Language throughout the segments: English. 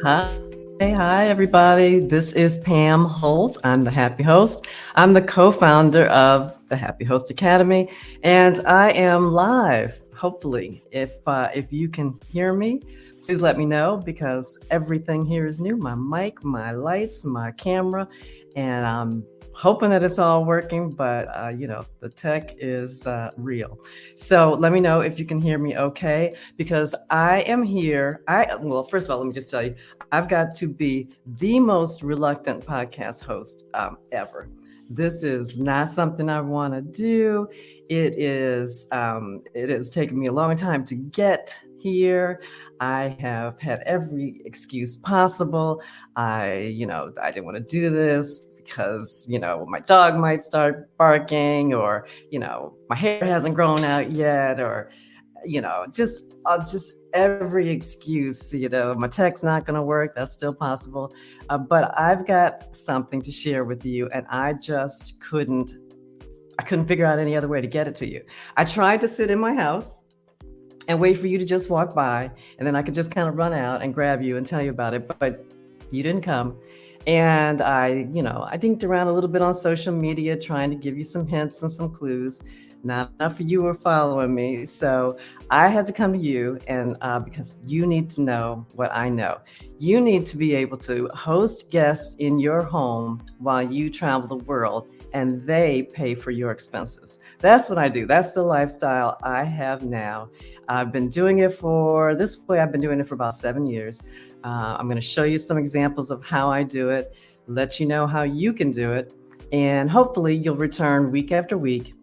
Hi, hi, everybody. This is Pam Holt. I'm the Happy Host. I'm the co founder of the Happy Host Academy, and I am live. Hopefully, if you can hear me, please let me know because everything here is new, my mic, my lights, my camera, and I'm hoping that it's all working, but the tech is real. So let me know if you can hear me okay, because I am here. Well, first of all, let me just tell you, I've got to be the most reluctant podcast host ever. This is not something I want to do. It has taken me a long time to get here. I have had every excuse possible. I didn't want to do this because, my dog might start barking, or, my hair hasn't grown out yet, or, just every excuse. My tech's not going to work. That's still possible. But I've got something to share with you, and I couldn't figure out any other way to get it to you. I tried to sit in my house and wait for you to just walk by, and then I could just kind of run out and grab you and tell you about it, but you didn't come. And I dinked around a little bit on social media trying to give you some hints and some clues. Not enough of you were following me, so I had to come to you, and because you need to know what I know. You need to be able to host guests in your home while you travel the world, and they pay for your expenses. That's what I do. That's the lifestyle I have now. I've been doing it for this way. I've been doing it for about 7 years. I'm going to show you some examples of how I do it, let you know how you can do it, and hopefully you'll return week after week.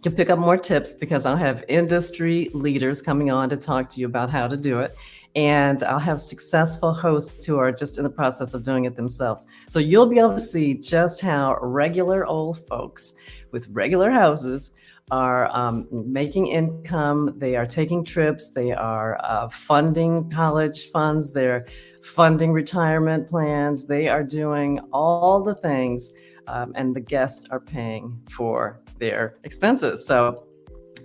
You'll pick up more tips because I'll have industry leaders coming on to talk to you about how to do it. And I'll have successful hosts who are just in the process of doing it themselves. So you'll be able to see just how regular old folks with regular houses are making income. They are taking trips. They are funding college funds. They're funding retirement plans. They are doing all the things, and the guests are paying for their expenses. So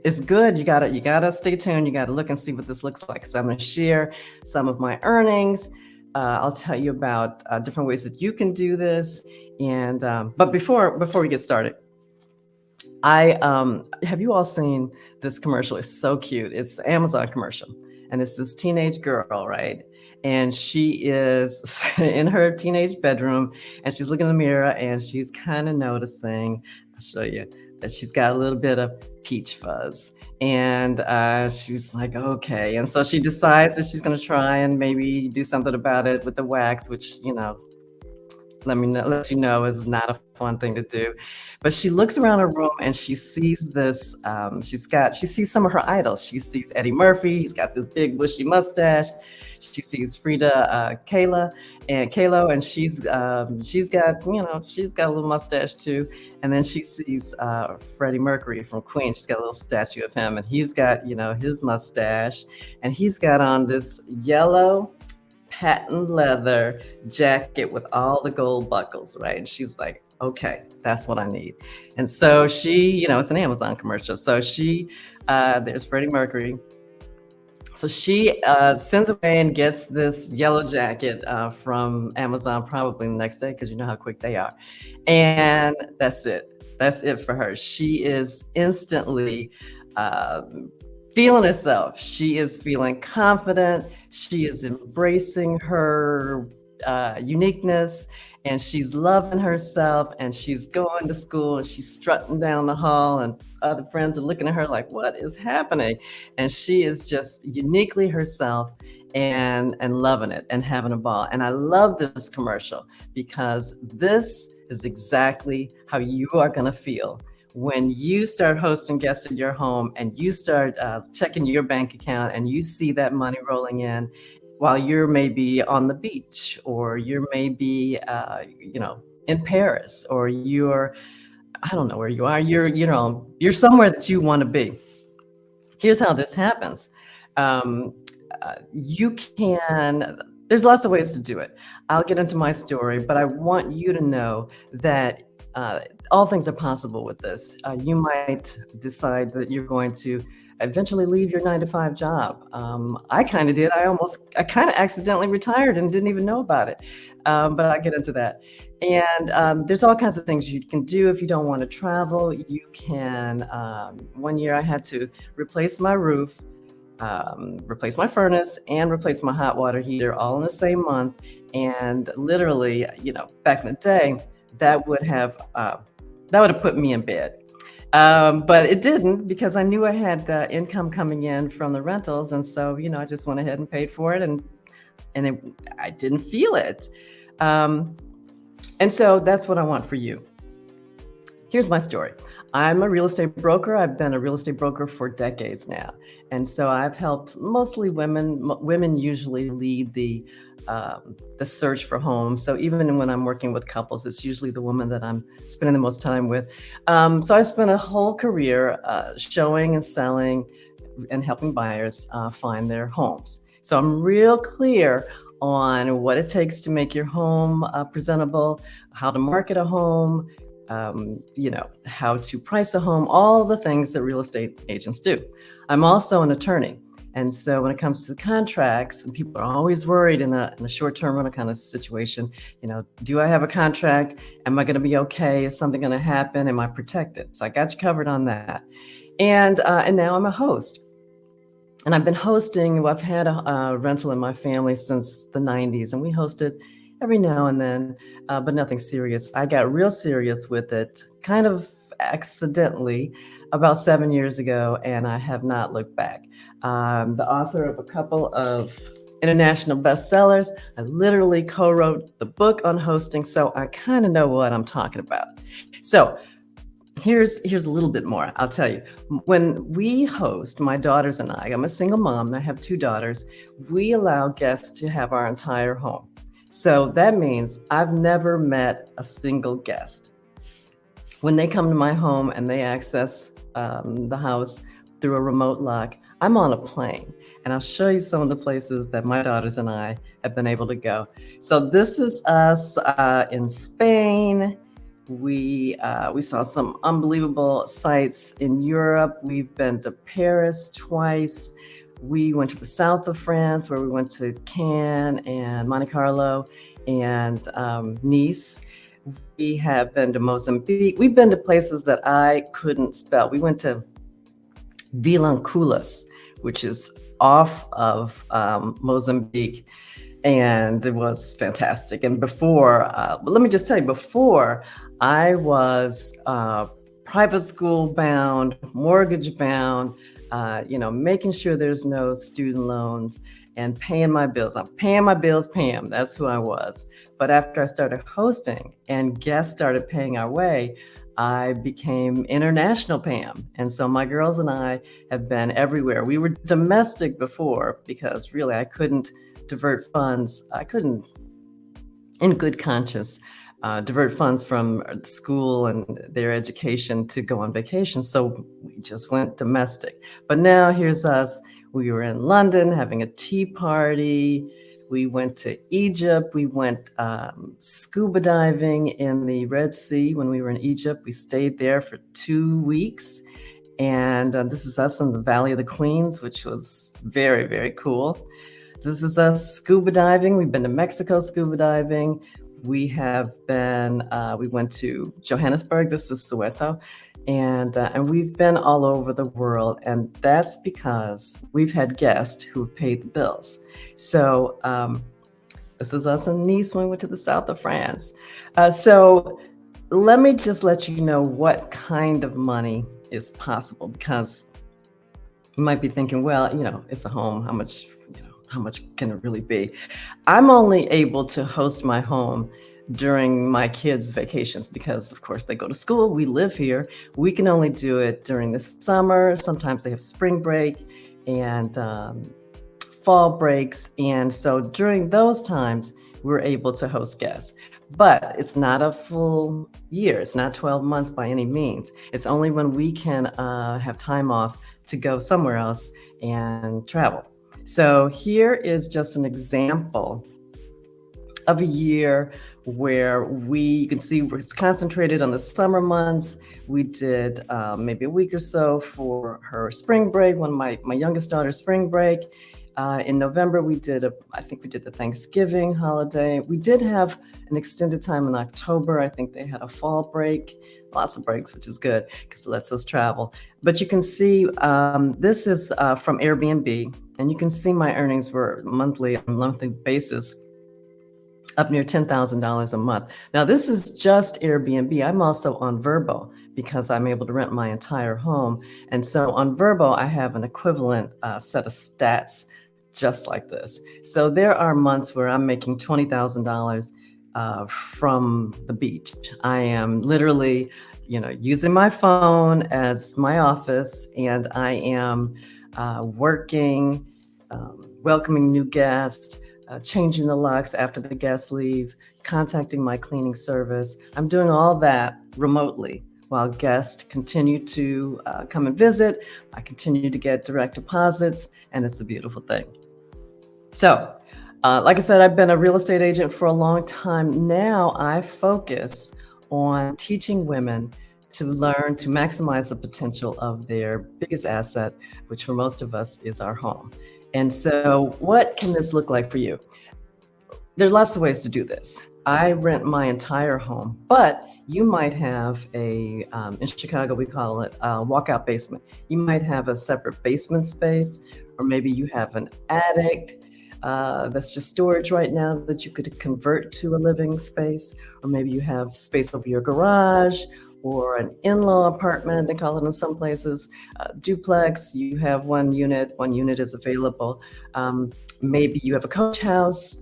it's good. You gotta stay tuned. You gotta look and see what this looks like. So I'm going to share some of my earnings. I'll tell you about different ways that you can do this. And but before we get started, I have you all seen this commercial? It's so cute. It's an Amazon commercial, and it's this teenage girl, right? And she is in her teenage bedroom, and she's looking in the mirror, and she's kind of noticing. I'll show you that she's got a little bit of peach fuzz, and she's like, okay. And so she decides that she's going to try and maybe do something about it with the wax, which let you know is not a fun thing to do. But she looks around her room and she sees this. She sees some of her idols. She sees Eddie Murphy. He's got this big bushy mustache. She sees Frida Kahlo, and she's got a little mustache too. And then she sees Freddie Mercury from Queen. She's got a little statue of him, and he's got his mustache, and he's got on this yellow patent leather jacket with all the gold buckles, right? And she's like, okay, that's what I need. And so it's an Amazon commercial. So there's Freddie Mercury. So she sends away and gets this yellow jacket from Amazon probably the next day, because you know how quick they are. And that's it. That's it for her. She is instantly feeling herself. She is feeling confident. She is embracing her uniqueness, and she's loving herself, and she's going to school, and she's strutting down the hall, and other friends are looking at her like, what is happening? And she is just uniquely herself, and loving it and having a ball. And I love this commercial because this is exactly how you are going to feel when you start hosting guests in your home, and you start checking your bank account, and you see that money rolling in while you're maybe on the beach, or you're maybe in Paris, or I don't know where you are. You're somewhere that you want to be. Here's how this happens. You can. There's lots of ways to do it. I'll get into my story, but I want you to know that all things are possible with this. You might decide that you're going to eventually leave your 9 to 5 job. I kind of did. I kind of accidentally retired and didn't even know about it. But I'll get into that. And there's all kinds of things you can do if you don't want to travel. You can, one year I had to replace my roof, replace my furnace, and replace my hot water heater all in the same month. And literally, back in the day, that would have uh, that would have put me in bed. But it didn't because I knew I had the income coming in from the rentals, and so I just went ahead and paid for it, and I didn't feel it. Um, and so that's what I want for you. Here's my story. I'm a real estate broker. I've been a real estate broker for decades now. And so I've helped mostly women. Women usually lead the search for homes. So even when I'm working with couples, it's usually the woman that I'm spending the most time with. So I spent a whole career showing and selling and helping buyers find their homes. So I'm real clear on what it takes to make your home presentable, how to market a home, how to price a home, all the things that real estate agents do. I'm also an attorney. And so when it comes to the contracts, and people are always worried in a short-term rental kind of situation, do I have a contract? Am I going to be okay? Is something going to happen? Am I protected? So I got you covered on that. And now I'm a host. And I've been hosting. Well, I've had a rental in my family since the 90s, and we hosted every now and then, but nothing serious. I got real serious with it kind of accidentally about 7 years ago, and I have not looked back. I'm the author of a couple of international bestsellers. I literally co-wrote the book on hosting, so I kind of know what I'm talking about. So here's a little bit more. I'll tell you. When we host, my daughters and I'm a single mom and I have 2 daughters, we allow guests to have our entire home. So that means I've never met a single guest. When they come to my home and they access the house through a remote lock, I'm on a plane, and I'll show you some of the places that my daughters and I have been able to go. So this is us in Spain. We saw some unbelievable sights in Europe. We've been to Paris twice. We went to the south of France, where we went to Cannes and Monte Carlo and Nice. We have been to Mozambique. We've been to places that I couldn't spell. We went to Vilanculas, which is off of Mozambique, and it was fantastic. And let me just tell you, before I was private school bound, mortgage bound, making sure there's no student loans and paying my bills. I'm paying my bills, Pam. That's who I was. But after I started hosting and guests started paying our way, I became international Pam. And so my girls and I have been everywhere. We were domestic before because really I couldn't divert funds. I couldn't, in good conscience, divert funds from school and their education to go on vacation. So we just went domestic. But now here's us. We were in London having a tea party. We went to Egypt. We went scuba diving in the Red Sea when we were in Egypt. We stayed there for 2 weeks. And this is us in the Valley of the Queens, which was very, very cool. This is us scuba diving. We've been to Mexico scuba diving. We went to Johannesburg. This is Soweto. And we've been all over the world. And that's because we've had guests who have paid the bills. So this is us in Nice when we went to the south of France. So let me just let you know what kind of money is possible, because you might be thinking, well, it's a home. How much can it really be? I'm only able to host my home during my kids' vacations because, of course, they go to school. We live here. We can only do it during the summer. Sometimes they have spring break and fall breaks. And so during those times, we're able to host guests. But it's not a full year. It's not 12 months by any means. It's only when we can have time off to go somewhere else and travel. So here is just an example of a year where you can see it's concentrated on the summer months. We did maybe a week or so for her spring break, one of my youngest daughter's spring break. In November, I think we did the Thanksgiving holiday. We did have an extended time in October. I think they had a fall break, lots of breaks, which is good because it lets us travel. But you can see this is from Airbnb, and you can see my earnings were on a monthly basis, up near $10,000 a month. Now, this is just Airbnb. I'm also on Verbo because I'm able to rent my entire home. And so on Verbo, I have an equivalent set of stats just like this. So there are months where I'm making $20,000 from the beach. I am literally, using my phone as my office, and I am working, welcoming new guests, changing the locks after the guests leave, contacting my cleaning service. I'm doing all that remotely while guests continue to come and visit. I continue to get direct deposits, and it's a beautiful thing. So, like I said, I've been a real estate agent for a long time. Now I focus on teaching women to learn to maximize the potential of their biggest asset, which for most of us is our home. And so, what can this look like for you? There's lots of ways to do this. I rent my entire home, but you might have in Chicago, we call it a walkout basement. You might have a separate basement space, or maybe you have an attic that's just storage right now that you could convert to a living space, or maybe you have space over your garage or an in-law apartment, they call it in some places, duplex. You have one unit is available. Maybe you have a coach house,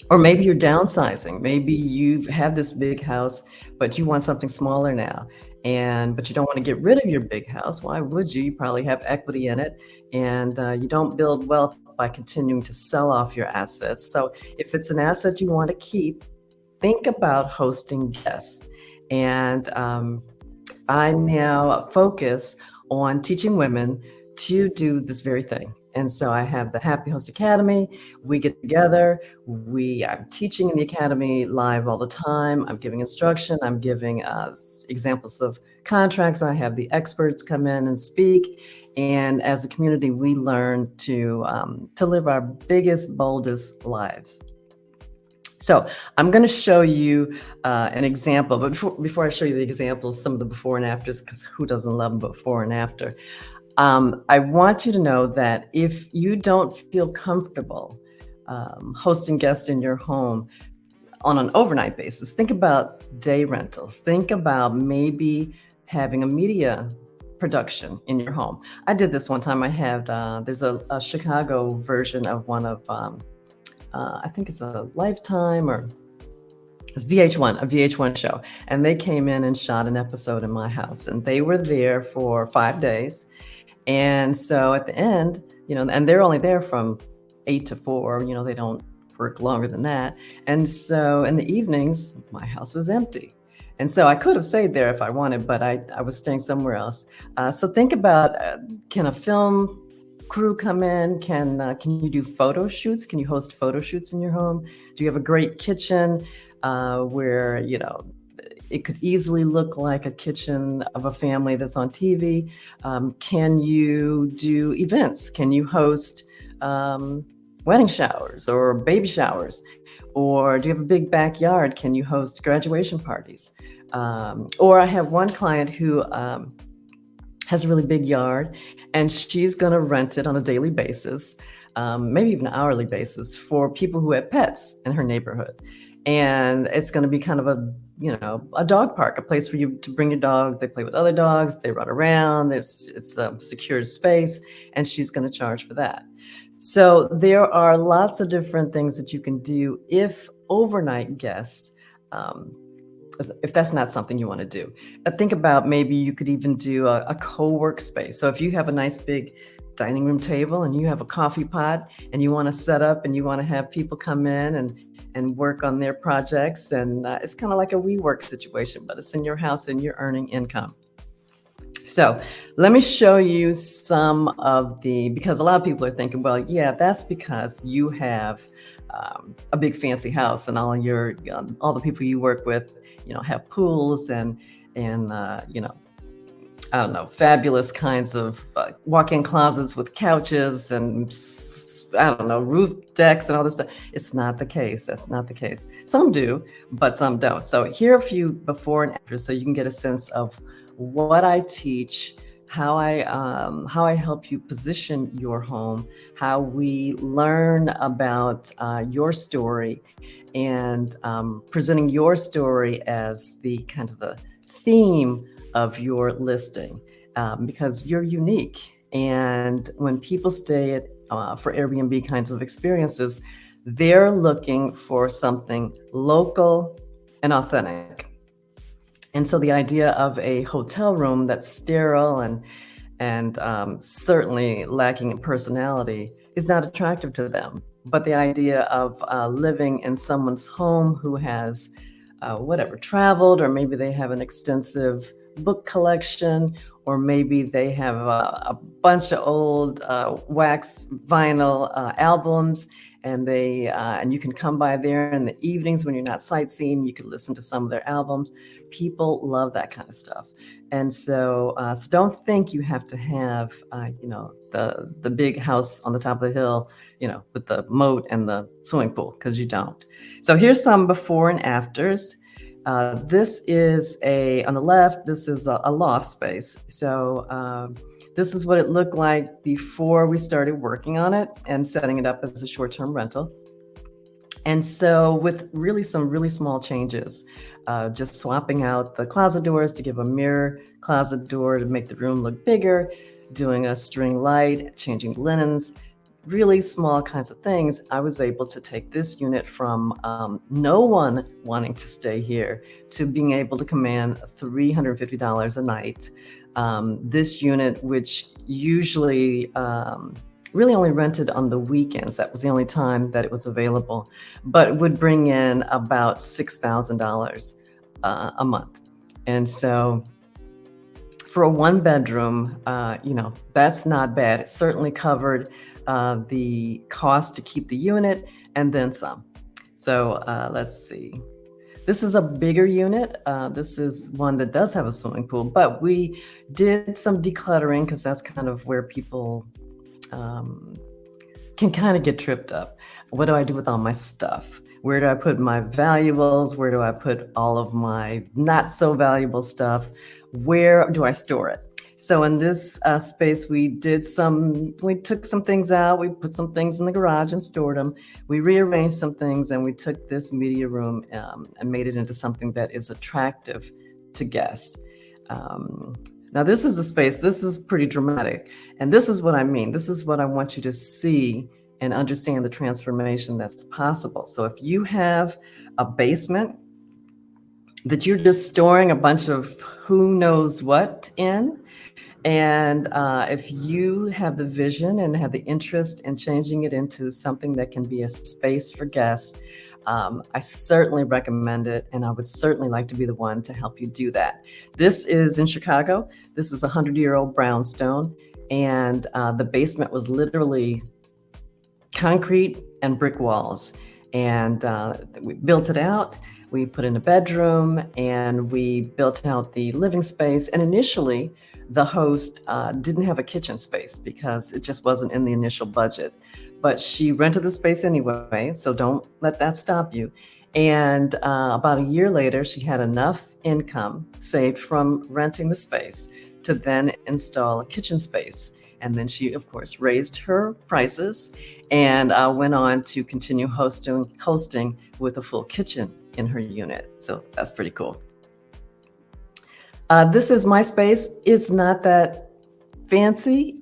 or maybe you're downsizing. Maybe you have this big house, but you want something smaller now. But you don't want to get rid of your big house. Why would you? You probably have equity in it, and you don't build wealth by continuing to sell off your assets. So if it's an asset you want to keep, think about hosting guests. And I now focus on teaching women to do this very thing. And so I have the Happy Host Academy. We get together. I'm teaching in the academy live all the time. I'm giving instruction. I'm giving examples of contracts. I have the experts come in and speak. And as a community, we learn to live our biggest, boldest lives. So I'm going to show you an example, but before I show you the examples, some of the before and afters, because who doesn't love before and after? I want you to know that if you don't feel comfortable hosting guests in your home on an overnight basis, think about day rentals. Think about maybe having a media production in your home. I did this one time. I had, there's a Chicago version of one of, I think it's a Lifetime or it's VH1, a VH1 show. And they came in and shot an episode in my house, and they were there for 5 days. And so at the end, and they're only there from 8 to 4, they don't work longer than that. And so in the evenings, my house was empty. And so I could have stayed there if I wanted, but I was staying somewhere else. So think about, can a film crew come in? Can you do photo shoots? Can you host photo shoots in your home? Do you have a great kitchen where, it could easily look like a kitchen of a family that's on TV? Can you do events? Can you host wedding showers or baby showers? Or do you have a big backyard? Can you host graduation parties? Or I have one client who has a really big yard, and she's going to rent it on a daily basis, maybe even an hourly basis, for people who have pets in her neighborhood. And it's going to be kind of a dog park, a place for you to bring your dog. They play with other dogs, they run around, it's a secured space, and she's going to charge for that. So there are lots of different things that you can do if overnight guests, if that's not something you want to do. Think about, maybe you could even do a co-work space. So if you have a nice big dining room table and you have a coffee pot and you want to set up and you want to have people come in and work on their projects, and it's kind of like a WeWork situation, but it's in your house and you're earning income. So let me show you some of because a lot of people are thinking, well, yeah, that's because you have a big fancy house, and all the people you work with, have pools and I don't know, fabulous kinds of walk-in closets with couches and I don't know, roof decks and all this stuff. It's not the case. That's not the case. Some do, but some don't. So here are a few before and after, so you can get a sense of what I teach, how I help you position your home, how we learn about your story, and presenting your story as the kind of the theme of your listing, because you're unique. And when people stay for Airbnb kinds of experiences, they're looking for something local and authentic. And so the idea of a hotel room that's sterile and certainly lacking in personality is not attractive to them. But the idea of living in someone's home who has whatever traveled, or maybe they have an extensive book collection, or maybe they have a bunch of old wax vinyl albums, and you can come by there in the evenings when you're not sightseeing. You can listen to some of their albums. People love that kind of stuff. And so don't think you have to have, the big house on the top of the hill, with the moat and the swimming pool, because you don't. So here's some before and afters. This is on the left, this is a loft space. So this is what it looked like before we started working on it and setting it up as a short-term rental. And so with some really small changes, just swapping out the closet doors to give a mirror closet door to make the room look bigger, doing a string light, changing linens, really small kinds of things, I was able to take this unit from no one wanting to stay here to being able to command $350 a night. This unit, which usually really only rented on the weekends, that was the only time that it was available, but would bring in about $6,000 a month. And so for a one bedroom, that's not bad. It certainly covered the cost to keep the unit and then some. So let's see. This is a bigger unit. This is one that does have a swimming pool, but we did some decluttering because that's kind of where people can kind of get tripped up. What do I do with all my stuff? Where do I put my valuables? Where do I put all of my not so valuable stuff? Where do I store it? So in this space, we took some things out, we put some things in the garage and stored them. We rearranged some things, and we took this media room and made it into something that is attractive to guests. Now this is a space, this is pretty dramatic. And this is what I mean. This is what I want you to see and understand the transformation that's possible. So if you have a basement that you're just storing a bunch of who knows what in, and if you have the vision and have the interest in changing it into something that can be a space for guests, I certainly recommend it, and I would certainly like to be the one to help you do that. This is in Chicago. This is a 100-year-old brownstone, and the basement was literally concrete and brick walls. And we built it out. We put in a bedroom, and we built out the living space. And initially, the host didn't have a kitchen space because it just wasn't in the initial budget. But she rented the space anyway, so don't let that stop you. And about a year later, she had enough income saved from renting the space to then install a kitchen space. And then she, of course, raised her prices and went on to continue hosting with a full kitchen in her unit. So that's pretty cool. This is my space. It's not that fancy.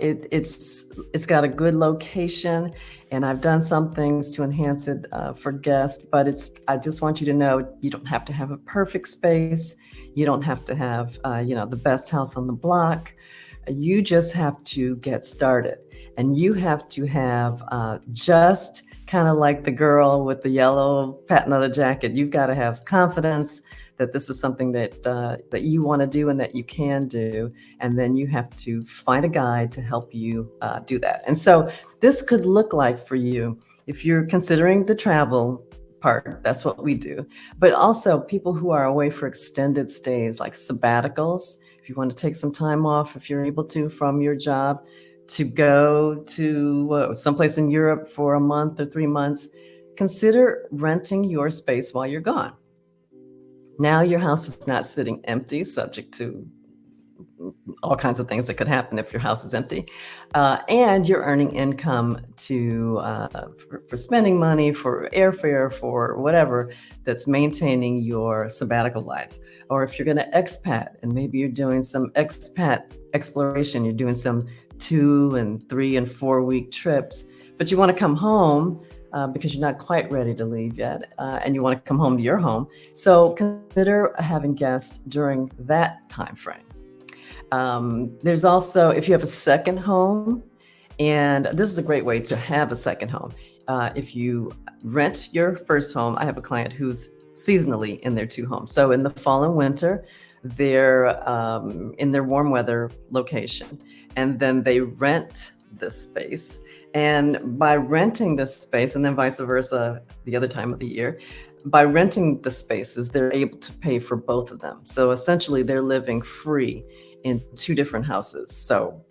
It's got a good location, and I've done some things to enhance it for guests, but I just want you to know you don't have to have a perfect space. You don't have to have, the best house on the block. You just have to get started, and you have to have just kind of like the girl with the yellow patent leather jacket. You've got to have confidence that this is something that you want to do and that you can do, and then you have to find a guide to help you do that. And so this could look like for you if you're considering the travel part, that's what we do. But also people who are away for extended stays, like sabbaticals. If you want to take some time off, if you're able to from your job, to go to someplace in Europe for a month or 3 months, consider renting your space while you're gone. Now your house is not sitting empty, subject to all kinds of things that could happen if your house is empty. And you're earning income for spending money, for airfare, for whatever that's maintaining your sabbatical life. Or if you're going to expat and maybe you're doing some expat exploration, you're doing some 2 and 3 and 4 week trips, but you want to come home because you're not quite ready to leave yet, and you want to come home to your home. So consider having guests during that time frame. There's also, if you have a second home, and this is a great way to have a second home. If you rent your first home, I have a client who's seasonally in their 2 homes. So in the fall and winter, they're in their warm weather location, and then they rent this space. And by renting this space, and then vice versa the other time of the year, by renting the spaces, they're able to pay for both of them. So essentially, they're living free in 2 different houses. So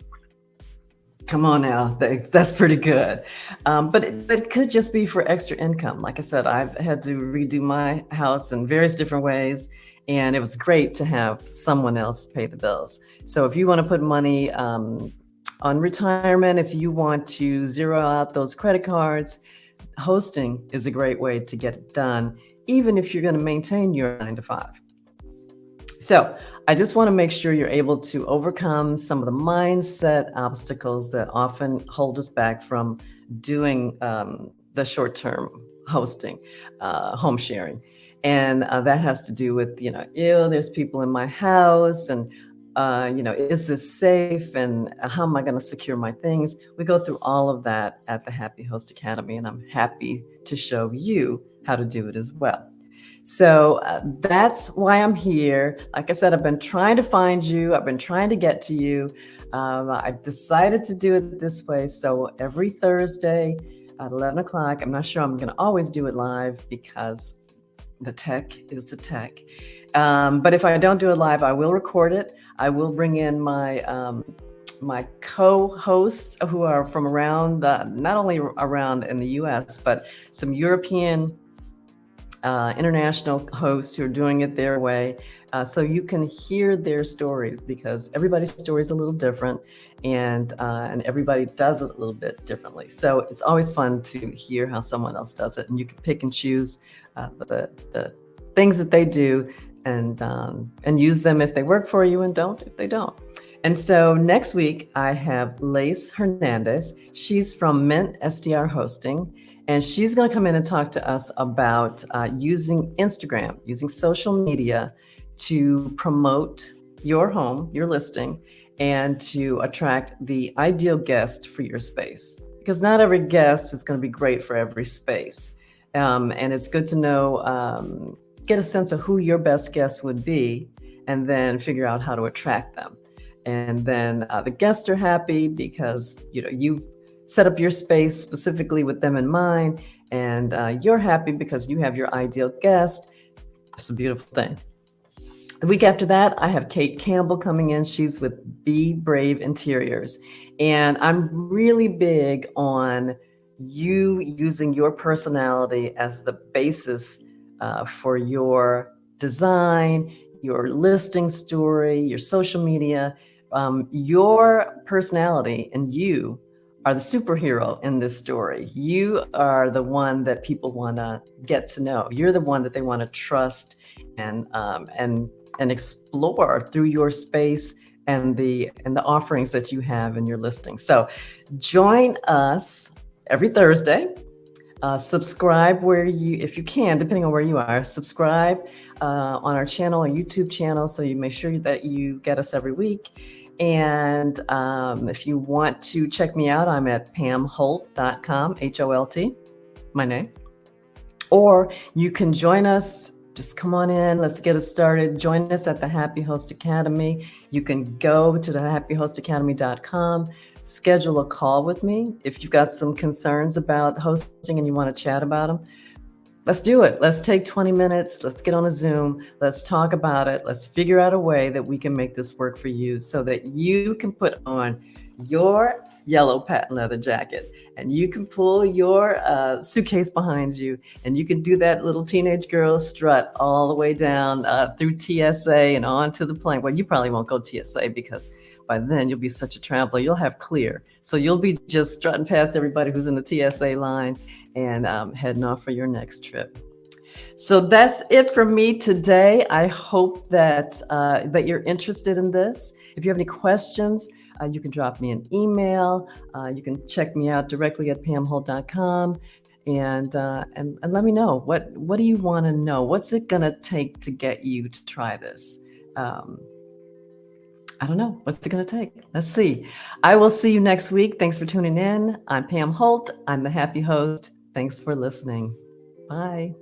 come on now, that's pretty good. But it could just be for extra income. Like I said, I've had to redo my house in various different ways, and it was great to have someone else pay the bills. So if you want to put money on retirement, if you want to zero out those credit cards, hosting is a great way to get it done, even if you're going to maintain your 9 to 5. So I just want to make sure you're able to overcome some of the mindset obstacles that often hold us back from doing the short-term hosting, home sharing. And that has to do with, there's people in my house, and is this safe, and how am I going to secure my things? We go through all of that at the Happy Host Academy, and I'm happy to show you how to do it as well. So that's why I'm here. Like I said, I've been trying to find you. I've been trying to get to you. I decided to do it this way. So every Thursday at 11 o'clock, I'm not sure I'm going to always do it live because the tech is the tech. But if I don't do it live, I will record it. I will bring in my co-hosts who are from around, not only around in the US, but some European international hosts who are doing it their way. So you can hear their stories, because everybody's story is a little different, and everybody does it a little bit differently. So it's always fun to hear how someone else does it, and you can pick and choose the things that they do, and use them if they work for you, and don't if they don't. And so next week I have Lace Hernandez. She's from Mint SDR Hosting, and she's going to come in and talk to us about using Instagram, using social media to promote your home, your listing, and to attract the ideal guest for your space. Because not every guest is going to be great for every space. And it's good to know, get a sense of who your best guest would be, and then figure out how to attract them. And then the guests are happy because you've set up your space specifically with them in mind, and you're happy because you have your ideal guest. It's a beautiful thing. The week after that, I have Kate Campbell coming in. She's with Be Brave Interiors. And I'm really big on you using your personality as the basis for your design, your listing story, your social media. Your personality and you are the superhero in this story. You are the one that people want to get to know. You're the one that they want to trust and explore through your space and the offerings that you have in your listing. So join us every Thursday. Subscribe if you can, depending on where you are, subscribe on our channel, our YouTube channel, so you make sure that you get us every week. And if you want to check me out, I'm at pamholt.com, HOLT, my name. Or you can join us Just come on in. Let's get us started. Join us at the Happy Host Academy. You can go to the happyhostacademy.com, schedule a call with me. If you've got some concerns about hosting and you want to chat about them, let's do it. Let's take 20 minutes. Let's get on a Zoom. Let's talk about it. Let's figure out a way that we can make this work for you so that you can put on your yellow patent leather jacket and you can pull your suitcase behind you and you can do that little teenage girl strut all the way down through TSA and onto the plane. Well, you probably won't go TSA because by then you'll be such a traveler. You'll have clear. So you'll be just strutting past everybody who's in the TSA line and heading off for your next trip. So that's it for me today. I hope that that you're interested in this. If you have any questions, you can drop me an email. You can check me out directly at pamholt.com and let me know what do you want to know? What's it gonna take to get you to try this? I don't know. What's it going to take? Let's see. I will see you next week. Thanks for tuning in. I'm Pam Holt. I'm the happy host. Thanks for listening. Bye.